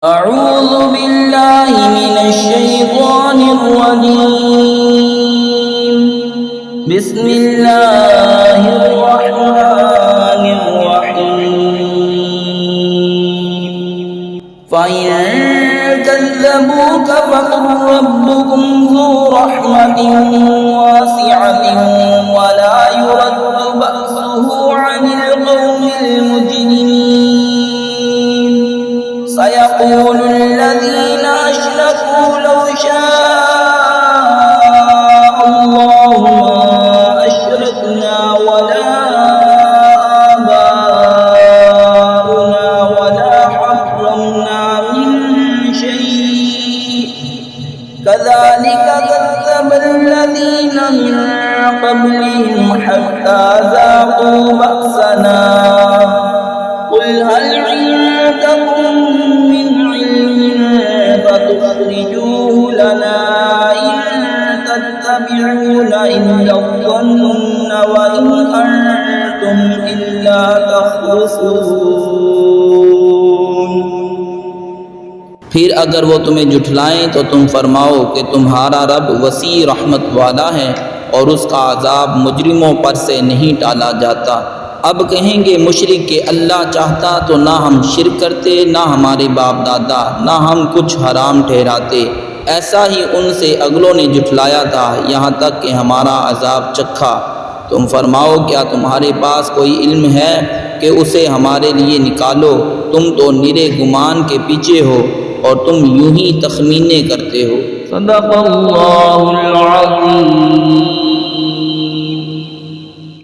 अऊज़ु बिल्लाहि मिनश्शैतानिर रजीम बिस्मिल्लाहिर रहमानिर रहीम फ़इन कज़्ज़बूका फ़क़ुल रब्बुकुम ज़ू रहमतिन वासिअतिन वला युरद्दु बअसुहु अनिल क़ौमिल मुजरिमीन सयक़ूलु अल्लज़ीना अशरकू लौ शाअ अल्लाहु मा अशरकना वला आबाउना वला हर्रमना मिन शै'इन कज़ालिका कज़्ज़बा अल्लज़ीना मिन क़ब्लिहिम हत्ता ज़ाक़ू बअसना क़ुल हल इंदकुम मिन इल्मिन फ़तुख़रिजूहु लना इन तत्तबिऊना इल्ला ज़न्न व इन अंतुम इल्ला तख़रुसून। फिर अगर वो तुम्हें जुठलाएं तो तुम फरमाओ कि तुम्हारा रब वसी रहमत वाला है और उसका अज़ाब मुजरिमों पर से नहीं टाला जाता। अब कहेंगे मुशरिक के अल्लाह चाहता तो ना हम शिरक करते, ना हमारे बाप दादा, ना हम कुछ हराम ठहराते। ऐसा ही उनसे अगलों ने जुठलाया था, यहाँ तक कि हमारा अज़ाब चखा। तुम फरमाओ क्या तुम्हारे पास कोई इल्म है कि उसे हमारे लिए निकालो? तुम तो निरे गुमान के पीछे हो और तुम यूं ही तखमीने करते हो। सदक़ल्लाहुल अज़ीम।